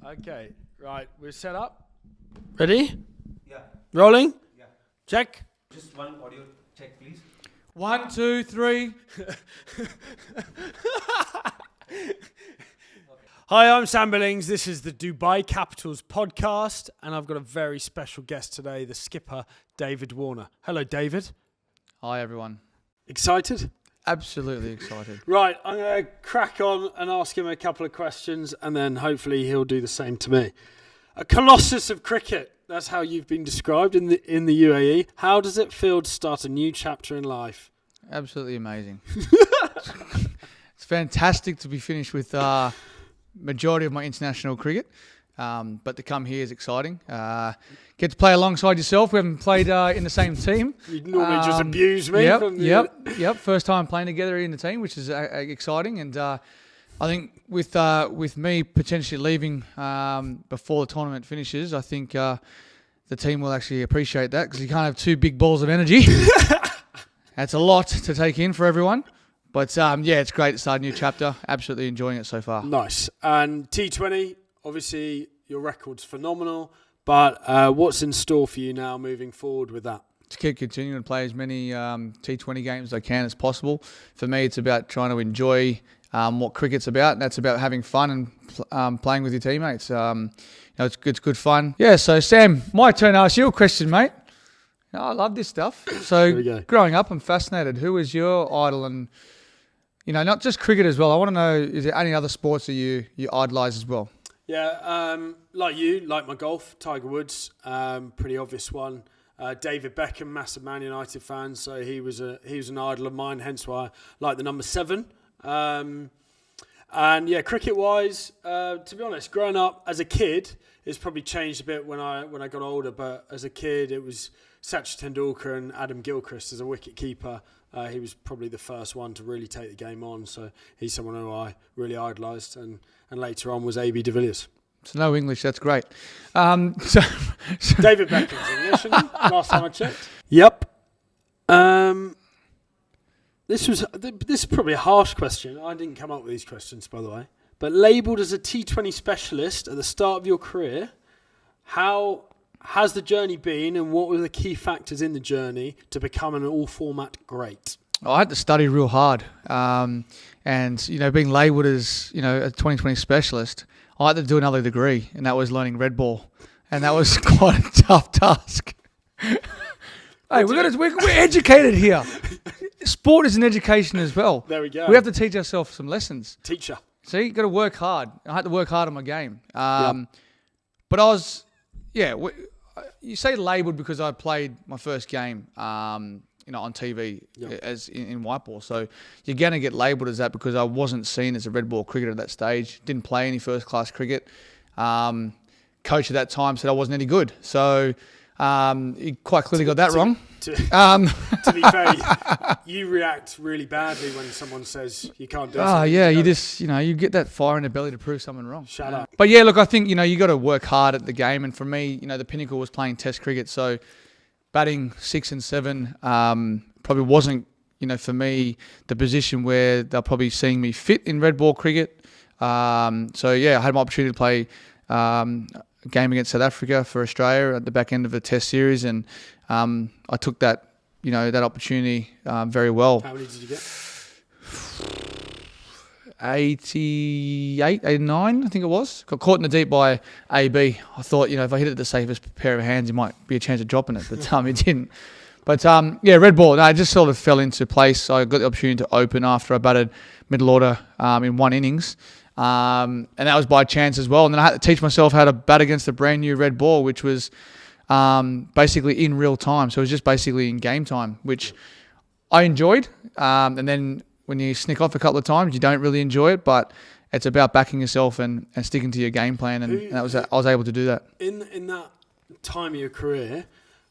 Okay, right, we're set up. Ready? Yeah. Rolling? Yeah. Check. Just one audio check, please. 1, 2, 3. Hi, I'm Sam Billings. This is the Dubai Capitals podcast, and I've got a very special guest today, the skipper, David Warner. Hello, David. Hi, everyone. Excited? Absolutely excited. Right, I'm going to crack on and ask him a couple of questions, and then hopefully he'll do the same to me. A colossus of cricket. That's how you've been described in the UAE. How does it feel to start a new chapter in life? Absolutely amazing. It's fantastic to be finished with majority of my international cricket, but to come here is exciting. Get to play alongside yourself. We haven't played in the same team. You normally just abuse me. Yep. First time playing together in the team, which is exciting. And I think with me potentially leaving before the tournament finishes, I think the team will actually appreciate that because you can't have two big balls of energy. That's a lot to take in for everyone. But it's great to start a new chapter. Absolutely enjoying it so far. Nice. And T20, obviously your record's phenomenal. But what's in store for you now moving forward with that? To keep continuing to play as many T20 games as I can as possible. For me, it's about trying to enjoy what cricket's about. And that's about having fun and playing with your teammates. It's good fun. Yeah, so Sam, my turn to ask you a question, mate. I love this stuff. So growing up, I'm fascinated. Who was your idol? And, not just cricket as well. I want to know, is there any other sports that you idolise as well? Yeah, like my golf, Tiger Woods, pretty obvious one. David Beckham, massive Man United fan, so he was an idol of mine, hence why I like the number 7. And yeah, cricket-wise, to be honest, growing up as a kid, it's probably changed a bit when I got older. But as a kid, it was Sachin Tendulkar and Adam Gilchrist as a wicket keeper. He was probably the first one to really take the game on, so he's someone who I really idolised. And later on was A.B. de Villiers. So no English, that's great. David Beckham's English, isn't he? Last time I checked. Yep. This is probably a harsh question. I didn't come up with these questions, by the way. But labelled as a T20 specialist at the start of your career, how has the journey been, and what were the key factors in the journey to become an all-format great? I had to study real hard, and being labelled as a 2020 specialist, I had to do another degree, and that was learning red ball, and that was quite a tough task. Hey, we're educated here. Sport is an education as well. There we go. We have to teach ourselves some lessons. Teacher. See, you got to work hard. I had to work hard on my game. But I was, you say labelled because I played my first game, on TV as in white ball. So you're going to get labelled as that because I wasn't seen as a red ball cricketer at that stage. Didn't play any first class cricket. Coach at that time said I wasn't any good. So he quite clearly got that wrong. To be fair, you react really badly when someone says you can't do something. Oh, yeah, you just, you get that fire in the belly to prove someone wrong. Shut up. But yeah, look, I think, you got to work hard at the game. And for me, the pinnacle was playing test cricket. So batting 6 and 7 probably wasn't, for me, the position where they're probably seeing me fit in red ball cricket. I had my opportunity to play a game against South Africa for Australia at the back end of a test series. And I took that, that opportunity very well. How many did you get? 88, 89, I think it was. Got caught in the deep by AB. I thought, if I hit it the safest pair of hands, it might be a chance of dropping it, but it didn't. But red ball, no, it just sort of fell into place. I got the opportunity to open after I batted middle order in one innings. And that was by chance as well. And then I had to teach myself how to bat against a brand new red ball, which was basically in real time. So it was just basically in game time, which I enjoyed. And then when you sneak off a couple of times, you don't really enjoy it, but it's about backing yourself and sticking to your game plan. And I was able to do that. In that time of your career,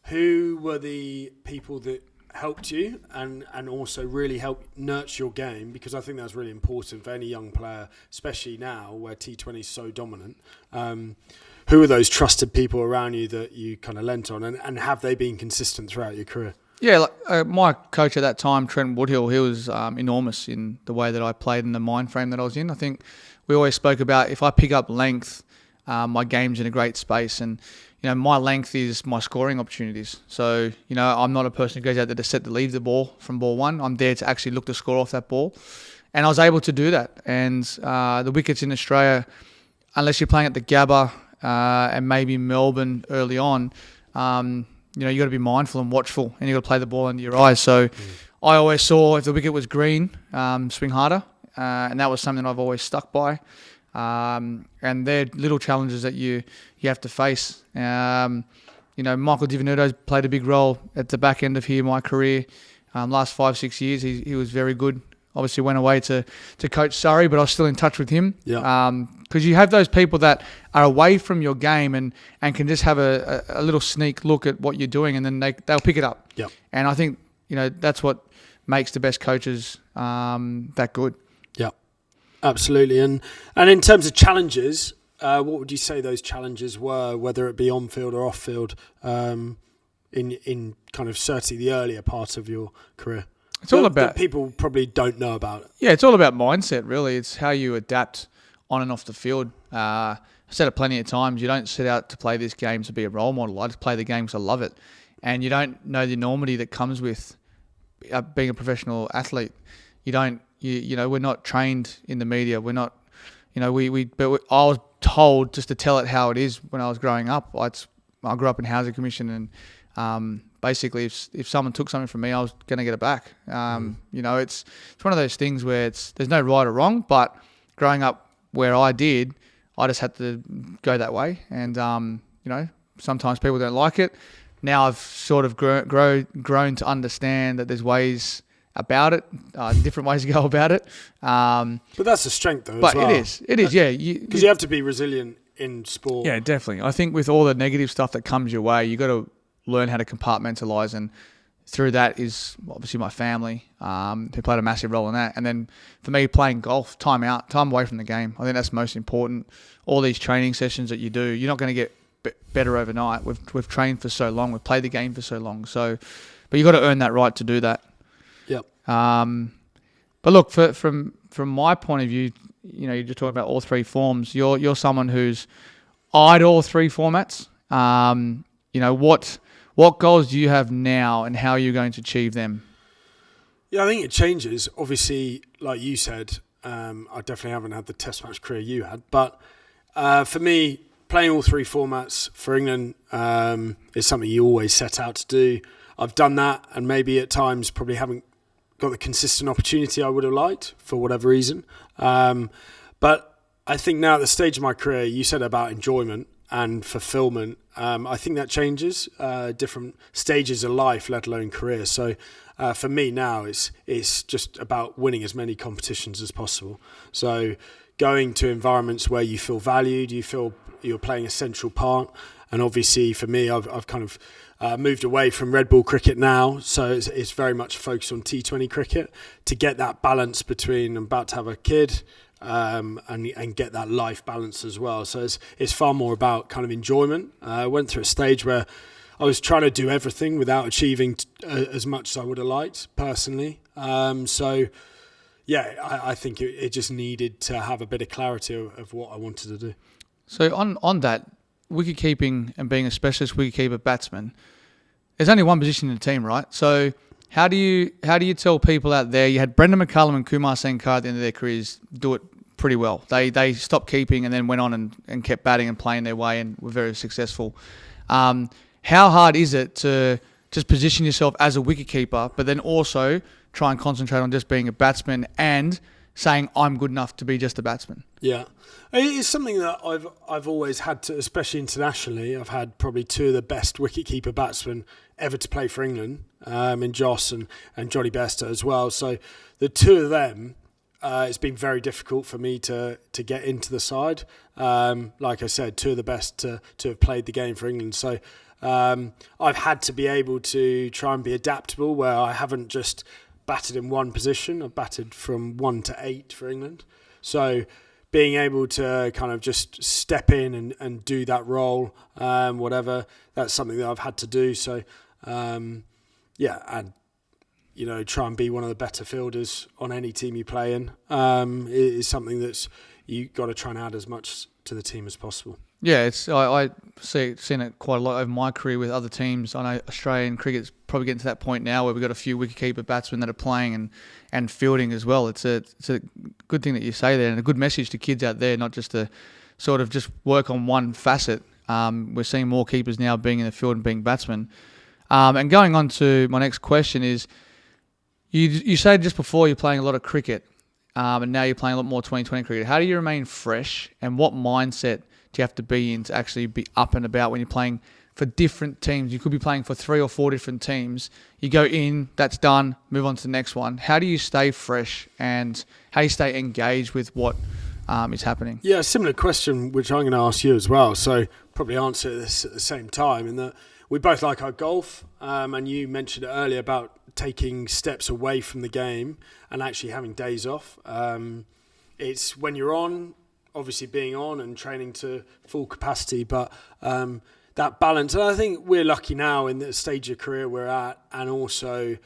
who were the people that helped you and also really helped nurture your game? Because I think that's really important for any young player, especially now where T20 is so dominant. Who are those trusted people around you that you kind of lent on, and have they been consistent throughout your career? Yeah, my coach at that time, Trent Woodhill, he was enormous in the way that I played and the mind frame that I was in. I think we always spoke about if I pick up length my game's in a great space, and my length is my scoring opportunities. So I'm not a person who goes out there to set to leave the ball from ball one. I'm there to actually look to score off that ball, and I was able to do that. And the wickets in Australia, unless you're playing at the Gabba and maybe Melbourne early on, you got to be mindful and watchful, and you got to play the ball under your eyes. So I always saw if the wicket was green, swing harder, and that was something I've always stuck by. And they're little challenges that you have to face. Michael Divenuto's played a big role at the back end of my career. Last 5-6 years, he was very good. Obviously went away to coach Surrey, but I was still in touch with him. Yeah. Because you have those people that are away from your game and can just have a little sneak look at what you're doing, and then they'll pick it up. Yeah. And I think that's what makes the best coaches that good. Yeah, absolutely. And in terms of challenges, what would you say those challenges were, whether it be on field or off field, in kind of certainly the earlier part of your career? It's all about that people probably don't know about it. Yeah, it's all about mindset, really. It's how you adapt on and off the field. I've said it plenty of times. You don't set out to play this game to be a role model. I just play the game because I love it. And you don't know the enormity that comes with being a professional athlete. You don't, we're not trained in the media. We're not, I was told just to tell it how it is when I was growing up. I grew up in Housing Commission, and basically if someone took something from me, I was going to get it back. It's one of those things where there's no right or wrong, but growing up where I did, I just had to go that way. And, sometimes people don't like it. Now I've sort of grown to understand that there's ways about it, different ways to go about it. But that's a strength, though, but as well. It is, yeah. Because you have to be resilient in sport. Yeah, definitely. I think with all the negative stuff that comes your way, you got to learn how to compartmentalize, and through that is obviously my family, who played a massive role in that. And then for me, playing golf, time away from the game. I think that's most important. All these training sessions that you do, you're not going to get better overnight. We've trained for so long, we've played the game for so long. So, but you got to earn that right to do that. Yep. But look, from my point of view, you're just talking about all three forms. You're someone who's eyed all three formats. What goals do you have now, and how are you going to achieve them? Yeah, I think it changes. Obviously, like you said, I definitely haven't had the test match career you had. But for me, playing all three formats for England is something you always set out to do. I've done that, and maybe at times probably haven't got the consistent opportunity I would have liked for whatever reason. But I think now at the stage of my career, you said about enjoyment and fulfillment. I think that changes different stages of life, let alone career. So for me now, it's just about winning as many competitions as possible. So going to environments where you feel valued, you feel you're playing a central part. And obviously for me, I've kind of moved away from red ball cricket now. So it's very much focused on T20 cricket to get that balance between I'm about to have a kid, and get that life balance as well. So it's far more about kind of enjoyment. I went through a stage where I was trying to do everything without achieving as much as I would have liked personally. I think it just needed to have a bit of clarity of what I wanted to do. So on that, wicket keeping and being a specialist wicketkeeper batsman, there's only one position in the team, right? So how do you tell people out there? You had Brendan McCullum and Kumar Sankar at the end of their careers do it pretty well. They stopped keeping and then went on and kept batting and playing their way and were very successful. How hard is it to just position yourself as a wicketkeeper, but then also try and concentrate on just being a batsman and saying I'm good enough to be just a batsman? Yeah. It's something that I've always had to, especially internationally. I've had probably two of the best wicketkeeper batsmen ever to play for England, in Joss and Johnny Bairstow as well. So the two of them, it's been very difficult for me to get into the side. Like I said, two of the best to have played the game for England. So I've had to be able to try and be adaptable, where I haven't just batted in one position. I've batted from 1 to 8 for England. So being able to kind of just step in and do that role, whatever, that's something that I've had to do. So, and try and be one of the better fielders on any team you play in is something that's you got to try and add as much to the team as possible. Yeah, I seen it quite a lot over my career with other teams. I know Australian cricket's probably getting to that point now where we've got a few wicketkeeper batsmen that are playing and fielding as well. It's a good thing that you say there, and a good message to kids out there, not just to sort of just work on one facet. We're seeing more keepers now being in the field and being batsmen. And going on to my next question is, you said just before you're playing a lot of cricket, and now you're playing a lot more 2020 cricket. How do you remain fresh, and what mindset do you have to be in to actually be up and about when you're playing for different teams? You could be playing for 3 or 4 different teams. You go in, that's done, move on to the next one. How do you stay fresh, and how do you stay engaged with what is happening? Yeah, a similar question, which I'm going to ask you as well. So probably answer this at the same time, in that we both like our golf, and you mentioned it earlier about taking steps away from the game and actually having days off. It's when you're on, obviously being on and training to full capacity, but that balance. And I think we're lucky now in the stage of career we're at, and also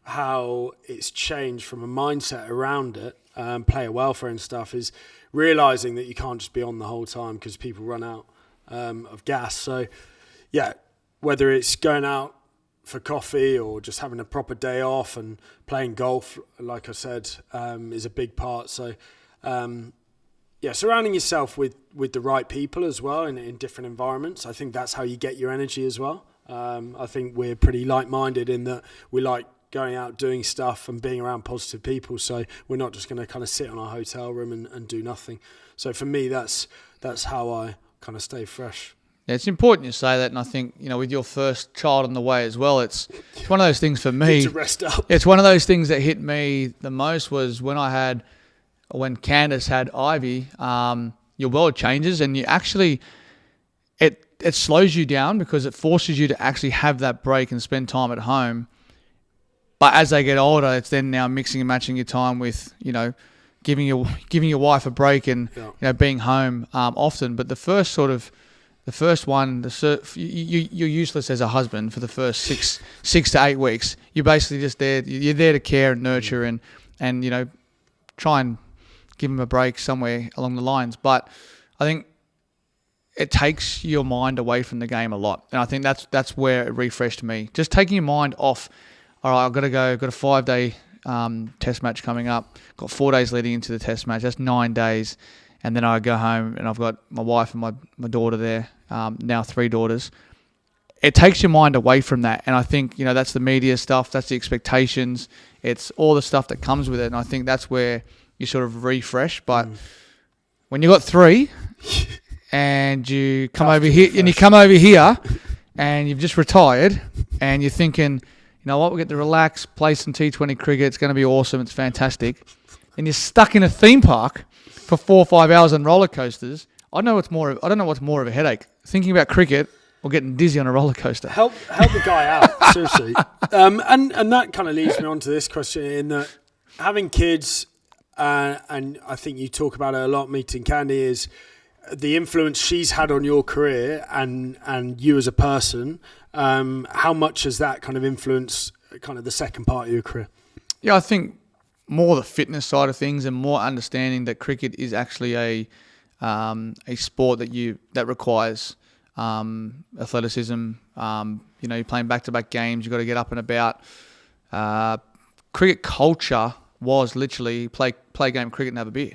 how it's changed from a mindset around it, player welfare and stuff, is realising that you can't just be on the whole time because people run out of gas. So, yeah, whether it's going out for coffee or just having a proper day off and playing golf, like I said, is a big part. So, surrounding yourself with the right people as well in different environments. I think that's how you get your energy as well. I think we're pretty like-minded in that we like going out, doing stuff and being around positive people. So we're not just going to kind of sit on our hotel room and do nothing. So for me, that's how I kind of stay fresh. Yeah, it's important you say that, and I think, with your first child on the way as well, it's one of those things for me. Need to rest up. It's one of those things that hit me the most was when Candace had Ivy. Your world changes, and you actually it slows you down because it forces you to actually have that break and spend time at home. But as they get older, it's then now mixing and matching your time with giving your wife a break and being home often. But the first one, you're useless as a husband for the first six to 8 weeks. You're basically just there. You're there to care and nurture and try and give them a break somewhere along the lines. But I think it takes your mind away from the game a lot, and I think that's where it refreshed me. Just taking your mind off. All right, I've got to go. I've got a 5-day test match coming up. Got 4 days leading into the test match. That's 9 days. And then I go home and I've got my wife and my daughter there, now 3 daughters. It takes your mind away from that. And I think, that's the media stuff. That's the expectations. It's all the stuff that comes with it. And I think that's where you sort of refresh. But when you got 3 and you come over here and you've just retired and you're thinking, you know what, we get to relax, play some T20 cricket. It's going to be awesome. It's fantastic. And you're stuck in a theme park for 4 or 5 hours on roller coasters. I don't know what's more of a headache: thinking about cricket or getting dizzy on a roller coaster. Help the guy out, seriously. And that kind of leads me on to this question, in that having kids, and I think you talk about it a lot, meeting Candy, is the influence she's had on your career and you as a person. How much has that kind of influenced kind of the second part of your career? Yeah, I think more the fitness side of things and more understanding that cricket is actually a sport that requires athleticism. You're playing back-to-back games. You've got to get up and about. Cricket culture was literally play a game of cricket and have a beer.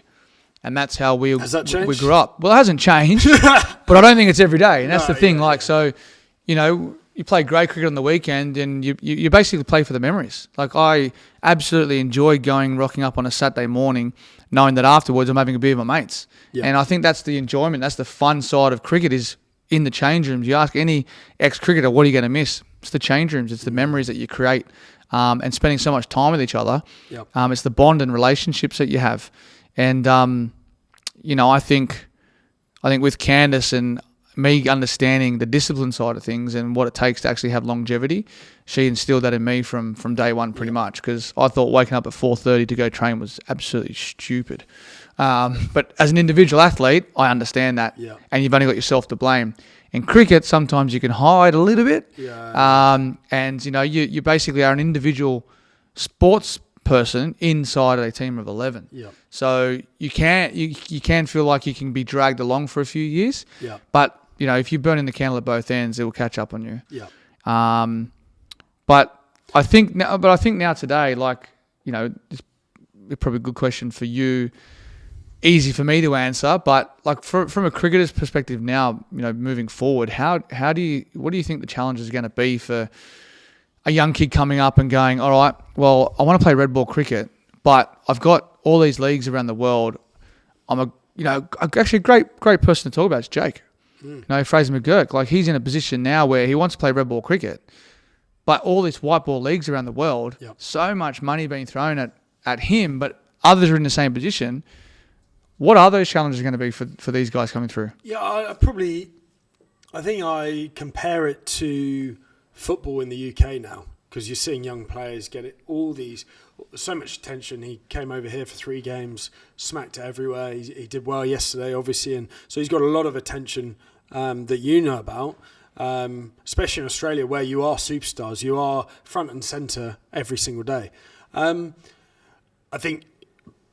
And that's how we grew up. Well, it hasn't changed, but I don't think it's every day. And that's the thing. You play great cricket on the weekend and you basically play for the memories. Like, I absolutely enjoy rocking up on a Saturday morning knowing that afterwards I'm having a beer with my mates. Yeah. And I think that's the enjoyment. That's the fun side of cricket, is in the change rooms. You ask any ex-cricketer, what are you going to miss? It's the change rooms. It's the memories that you create and spending so much time with each other. Yep. It's the bond and relationships that you have. And, I think with Candace and me understanding the discipline side of things and what it takes to actually have longevity, she instilled that in me from day one pretty much, because I thought waking up at 4:30 to go train was absolutely stupid. But as an individual athlete, I understand that. Yeah. And you've only got yourself to blame. In cricket, sometimes you can hide a little bit. Yeah. And, you basically are an individual sports person inside a team of 11. Yeah. So you can feel like you can be dragged along for a few years. Yeah. But if you're burning the candle at both ends, it will catch up on you. Yeah. But I think now today, like, it's probably a good question for you. Easy for me to answer, but like from a cricketer's perspective now, moving forward, what do you think the challenge is going to be for a young kid coming up and going, all right, well, I want to play red ball cricket, but I've got all these leagues around the world. I'm actually a great person to talk about is Jake. Fraser McGurk. Like, he's in a position now where he wants to play red ball cricket, but all these white ball leagues around the world, so much money being thrown at him, but others are in the same position. What are those challenges going to be for these guys coming through? Yeah, I think I compare it to football in the UK now, because you're seeing young players get so much attention. He came over here for 3 games, smacked it everywhere. He did well yesterday, obviously, and so he's got a lot of attention that you know about, especially in Australia, where you are superstars. You are front and centre every single day. I think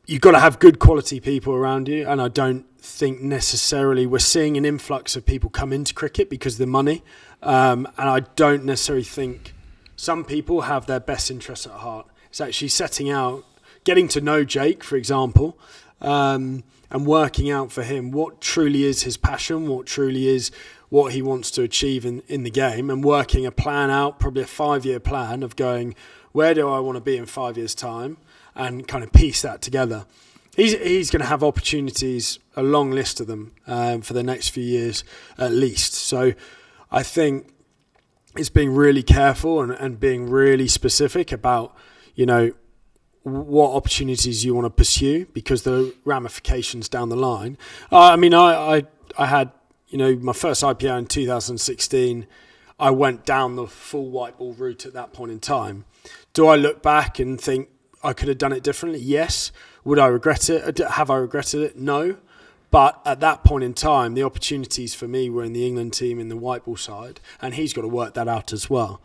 you've got to have good quality people around you, and I don't think necessarily we're seeing an influx of people come into cricket because of the money, and I don't necessarily think some people have their best interests at heart. It's actually setting out, getting to know Jake, for example, and working out for him what truly is his passion, what truly is what he wants to achieve in the game, and working a plan out, probably a 5-year plan of going, where do I want to be in 5 years' time, and kind of piece that together. He's going to have opportunities, a long list of them, for the next few years at least. So I think it's being really careful and being really specific about, what opportunities you want to pursue, because the ramifications down the line. I had, my first IPO in 2016. I went down the full white ball route at that point in time. Do I look back and think I could have done it differently? Yes. Would I regret it? Have I regretted it? No. But at that point in time, the opportunities for me were in the England team, in the white ball side, and he's got to work that out as well.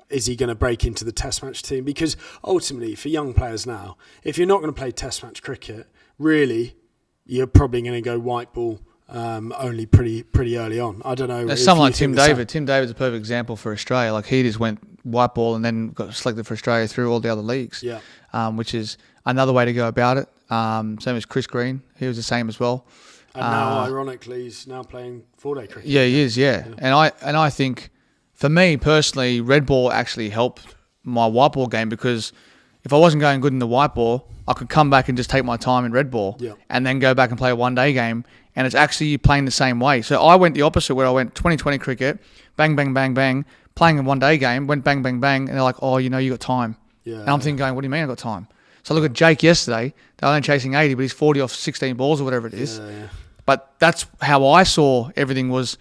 Is he going to break into the test match team? Because ultimately, for young players now, if you're not going to play test match cricket, really, you're probably going to go white ball only pretty early on. I don't know. There's someone like Tim David. Tim David's a perfect example for Australia. Like, he just went white ball and then got selected for Australia through all the other leagues. Yeah. Which is another way to go about it. Same as Chris Green. He was the same as well. And now, ironically, he's now playing 4-day cricket. Yeah, he is. Yeah. And I think, for me personally, red ball actually helped my white ball game, because if I wasn't going good in the white ball, I could come back and just take my time in red ball, and then go back and play a 1-day game. And it's actually playing the same way. So I went the opposite, where I went 20-20 cricket, bang, bang, bang, bang, playing a 1-day game, went bang, bang, bang, and they're like, oh, you got time. Yeah. And I'm thinking, what do you mean I got time? So I look at Jake yesterday. They're only chasing 80, but he's 40 off 16 balls or whatever it is. Yeah. But that's how I saw everything was,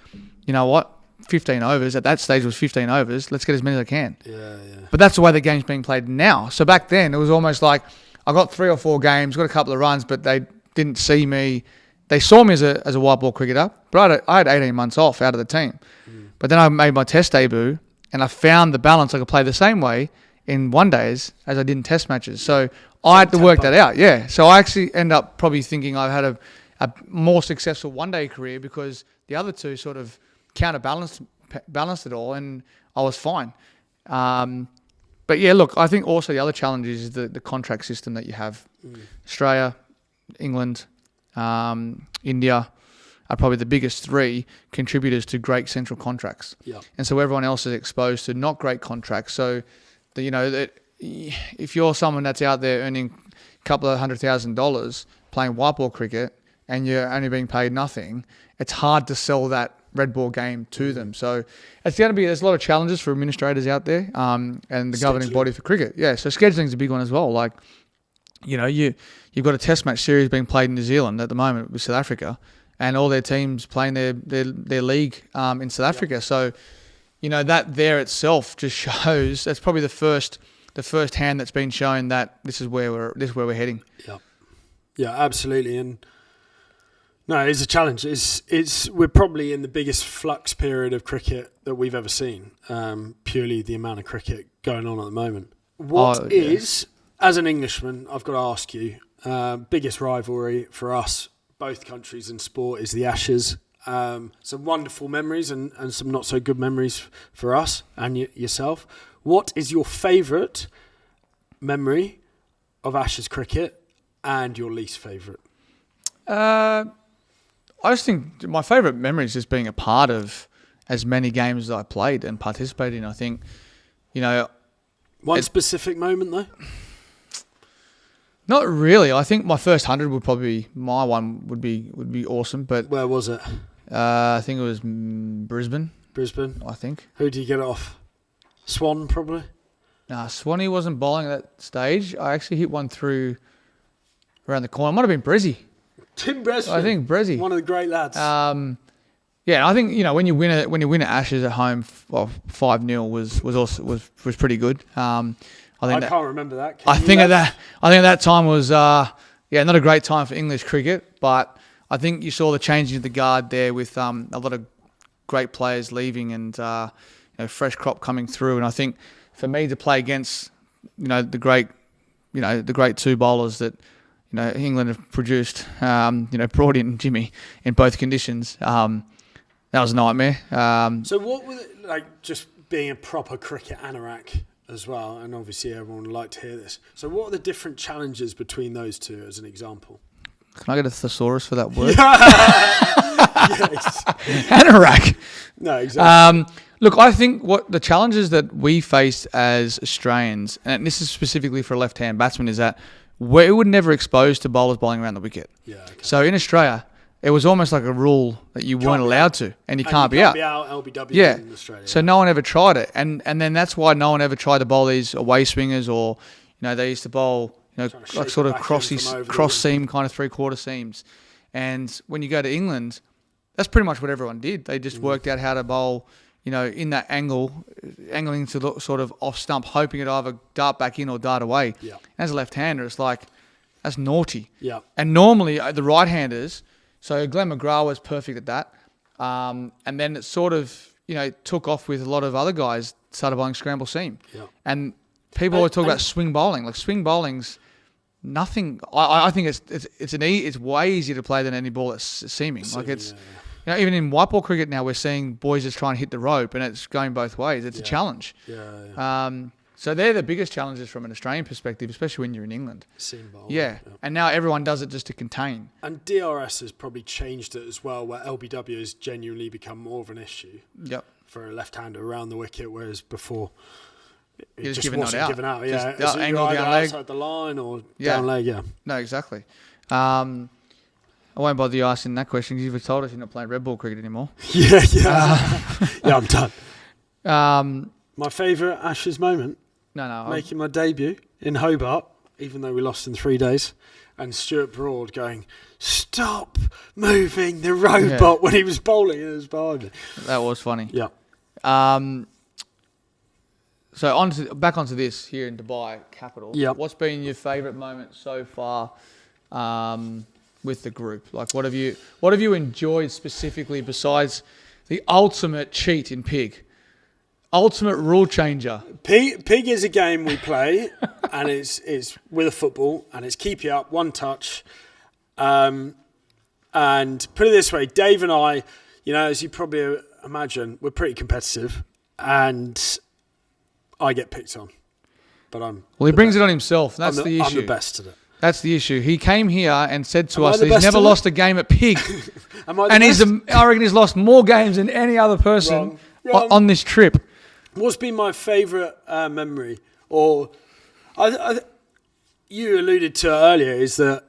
15 overs. At that stage, it was 15 overs. Let's get as many as I can. Yeah. But that's the way the game's being played now. So back then, it was almost like I got 3 or 4 games, got a couple of runs, but they didn't see me. They saw me as a white ball cricketer, but I had 18 months off out of the team. But then I made my test debut, and I found the balance. I could play the same way in 1-days as I did in test matches. So I had to work that out. Yeah. So I actually end up probably thinking I've had a more successful 1-day career, because the other two sort of counterbalanced it all, and I was fine. But yeah, look, I think also the other challenge is the contract system that you have. Australia, England, India are probably the biggest 3 contributors to great central contracts. Yeah. And so everyone else is exposed to not great contracts. So, that if you're someone that's out there earning a couple of $100,000 playing white ball cricket and you're only being paid nothing, it's hard to sell that red ball game to them. So it's going to be, there's a lot of challenges for administrators out there, and the governing body for cricket. Yeah. So scheduling's a big one as well. Like, you've got a test match series being played in New Zealand at the moment with South Africa, and all their teams playing their league in South Africa. So, that there itself just shows, that's probably the first hand that's been shown that this is where we're heading. Yeah, absolutely. And no, it's a challenge. We're probably in the biggest flux period of cricket that we've ever seen. Purely the amount of cricket going on at the moment. What is as an Englishman, I've got to ask you, biggest rivalry for us, both countries in sport, is the Ashes. Some wonderful memories and some not so good memories for us and yourself. What is your favourite memory of Ashes cricket and your least favourite? I just think my favourite memory is just being a part of as many games as I played and participated in. I think, One specific moment though? Not really. I think my first 100 would be awesome. But Where was it? I think it was Brisbane. Brisbane. I think. Who did you get it off? Swan, probably? Nah, Swanee wasn't bowling at that stage. I actually hit one through around the corner. It might have been Brezzy. Tim Bresman. I think Brezzy. One of the great lads. Yeah, I think when you win at Ashes at home, 5-0 was pretty good. I can't remember that. I think at that time was not a great time for English cricket, but I think you saw the changing of the guard there with a lot of great players leaving and fresh crop coming through. And I think for me to play against the great two bowlers that England have produced, brought in Jimmy in both conditions. That was a nightmare. So what was it like, just being a proper cricket anorak as well? And obviously everyone would like to hear this. So what are the different challenges between those two as an example? Can I get a thesaurus for that word? Yes. Anorak. No, exactly. Look, I think what the challenges that we face as Australians, and this is specifically for a left-hand batsman, is that we were never exposed to bowlers bowling around the wicket. Yeah. Okay. So in Australia, it was almost like a rule that you weren't allowed to, and you can't be out. LBW Yeah. in Australia. So no one ever tried it, and then that's why no one ever tried to bowl these away swingers, or they used to bowl like sort of cross seam kind of 3/4 seams. And when you go to England, that's pretty much what everyone did. They just worked out how to bowl, in that angling to the sort of off stump, hoping it either dart back in or dart away. Yeah. As a left-hander, it's like, that's naughty. Yeah. And normally the right-handers, so Glenn McGrath was perfect at that. And then it sort of, took off with a lot of other guys, started bowling scramble seam. Yeah. And people always talk about swing bowling. Like swing bowling's nothing. I think it's way easier to play than any ball that's seaming. Like it's, even in white ball cricket now, we're seeing boys just trying to hit the rope, and it's going both ways. It's a challenge. Yeah. So they're the biggest challenges from an Australian perspective, especially when you're in England. Seam bowl. Yeah. And now everyone does it just to contain. And DRS has probably changed it as well, where LBW has genuinely become more of an issue. Yep. For a left-hander around the wicket, whereas before it You're just wasn't given out. Yeah, Just angle down leg, outside the line or down leg. Yeah. No, exactly. I won't bother you asking that question because you've told us you're not playing red ball cricket anymore. Yeah. Yeah, I'm done. My favourite Ashes moment. No. Making my debut in Hobart, even though we lost in 3 days, and Stuart Broad going, "Stop moving the robot," when he was bowling and it was behind me. That was funny. Yeah. So back onto this here in Dubai, capital. Yeah. What's been your favourite moment so far with the group? Like, what have you enjoyed specifically besides the ultimate cheat in Pig? Ultimate rule changer. Pig is a game we play, and it's with a football, and it's keep you up, one touch. And put it this way, Dave and I, as you probably imagine, we're pretty competitive, and I get picked on. But he brings it on himself. That's the issue. I'm the best at it. That's the issue. He came here and said to us that that he's never lost a game at Pig. I reckon he's lost more games than any other person Wrong. on this trip. What's been my favourite memory? Or you alluded to earlier is that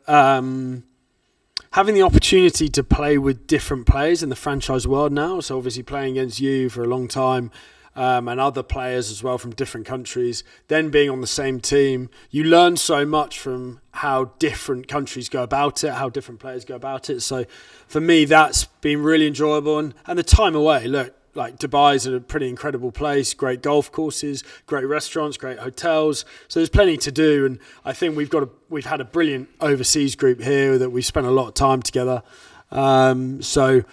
having the opportunity to play with different players in the franchise world now. So obviously playing against you for a long time. And other players as well from different countries, then being on the same team, you learn so much from how different countries go about it, how different players go about it. So for me, that's been really enjoyable. And the time away, look, like Dubai's a pretty incredible place, great golf courses, great restaurants, great hotels. So there's plenty to do. And I think we've had a brilliant overseas group here that we've spent a lot of time together. So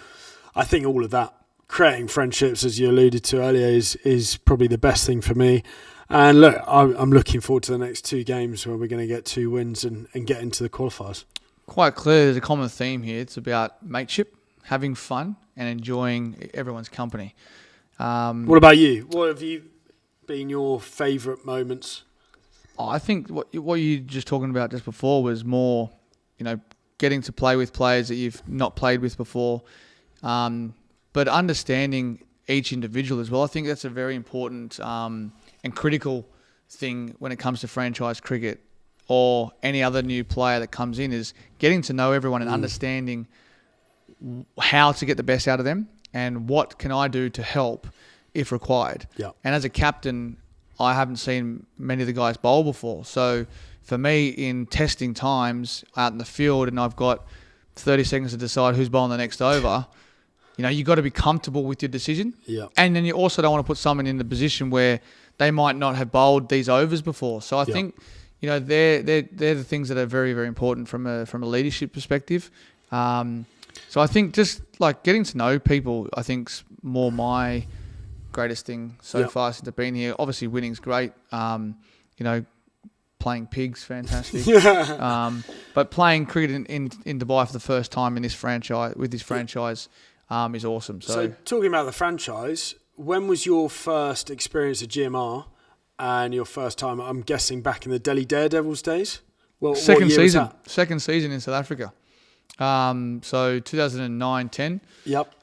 I think all of that, creating friendships, as you alluded to earlier, is probably the best thing for me. And look, I'm looking forward to the next 2 games where we're going to get 2 wins and get into the qualifiers. Quite clear there's a common theme here. It's about mateship, having fun, and enjoying everyone's company. What about you? What have you been your favourite moments? I think what you just talking about just before was more, getting to play with players that you've not played with before, but understanding each individual as well. I think that's a very important and critical thing when it comes to franchise cricket or any other new player that comes in, is getting to know everyone and understanding how to get the best out of them and what can I do to help if required. Yeah. And as a captain, I haven't seen many of the guys bowl before. So for me, in testing times out in the field, and I've got 30 seconds to decide who's bowling the next over, you've got to be comfortable with your decision. Yeah. And then you also don't want to put someone in the position where they might not have bowled these overs before. So I think, they're the things that are very, very important from a leadership perspective. So I think just like getting to know people, I think's more my greatest thing so far since I've been here. Obviously, winning's great. Playing pigs, fantastic. But playing cricket in Dubai for the first time in this franchise is awesome. So talking about the franchise, when was your first experience at GMR and your first time? I'm guessing back in the Delhi Daredevils days. Well, second season in South Africa. So 2009-10. Yep.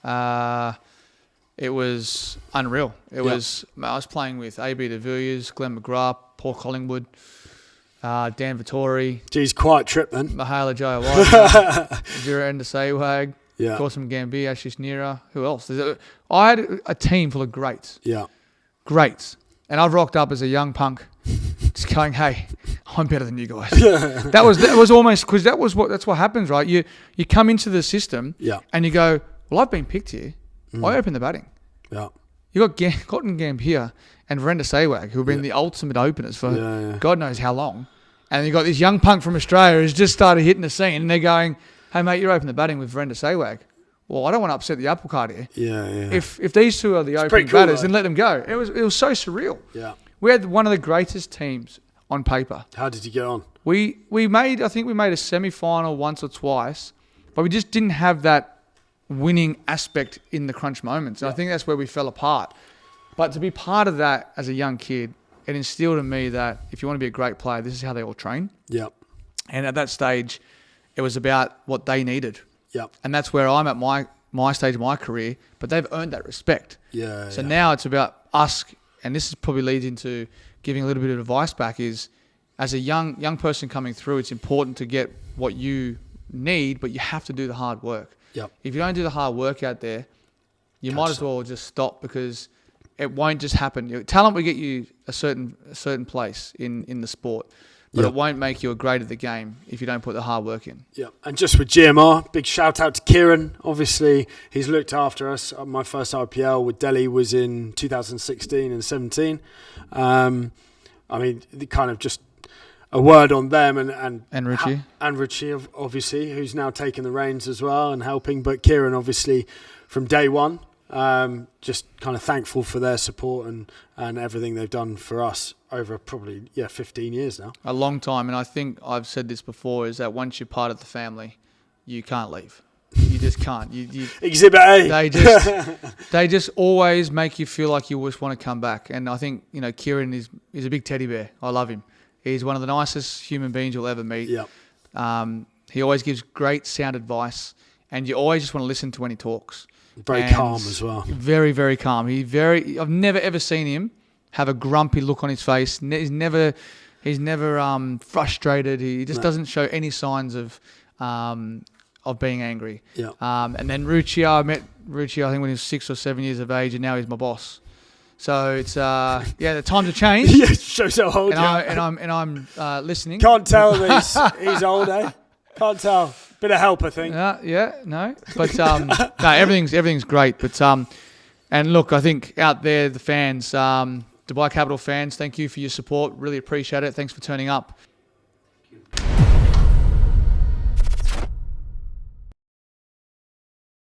It was unreal. I was playing with AB de Villiers, Glenn McGrath, Paul Collingwood, Dan Vittori. Geez, quiet trip then. Mahala Jayawardene, Virender Sehwag, Yeah. Gautam Gambhir, Ashish Nira. Who else? I had a team full of greats. Yeah. Greats. And I've rocked up as a young punk just going, hey, I'm better than you guys. That was almost, because that's what happens, right? You come into the system and you go, well, I've been picked here. I open the batting. Yeah. You got Gautam Gambhir and Virender Sehwag, who have been the ultimate openers for God knows how long. And you got this young punk from Australia who's just started hitting the scene, and they're going, hey, mate, you're opening the batting with Virender Sehwag. Well, I don't want to upset the apple cart here. Yeah. If these two are the opening batters, then let them go. It was so surreal. Yeah. We had one of the greatest teams on paper. How did you get on? I think we made a semi-final once or twice, but we just didn't have that winning aspect in the crunch moments. And I think that's where we fell apart. But to be part of that as a young kid, it instilled in me that if you want to be a great player, this is how they all train. Yeah. And at that stage, it was about what they needed. Yeah. And that's where I'm at my stage of my career, but they've earned that respect. Yeah. So now it's about us, and this is probably leads into giving a little bit of advice back, is as a young person coming through, it's important to get what you need, but you have to do the hard work. Yep. If you don't do the hard work out there, you might as well just stop, because it won't just happen. Talent will get you a certain place in the sport, but it won't make you a great at the game if you don't put the hard work in. Yeah, and just with GMR, big shout out to Kieran. Obviously, he's looked after us. My first IPL with Delhi was in 2016 and 17. Kind of just a word on them and Richie. And Richie, obviously, who's now taking the reins as well and helping. But Kieran, obviously, from day one, just kind of thankful for their support and everything they've done for us over probably 15 years now. A long time, and I think I've said this before, is that once you're part of the family, you can't leave. You just can't. You Exhibit A. They just always make you feel like you just want to come back. And I think Kieran is a big teddy bear. I love him. He's one of the nicest human beings you'll ever meet. Yeah. He always gives great sound advice, and you always just want to listen to when he talks. Very calm as well. Very, very calm. I've never ever seen him have a grumpy look on his face. He's never frustrated. He just doesn't show any signs of being angry. Yeah. And then Ruchia, I met Ruchia, I think when he was 6 or 7 years of age, and now he's my boss. So it's the times have changed. Yeah, shows how old you are. And I'm listening. Can't tell he's old, eh? Can't tell. Bit of help, I think. No. But no, everything's great. But and look, I think out there, the fans, Dubai Capital fans, thank you for your support. Really appreciate it. Thanks for turning up.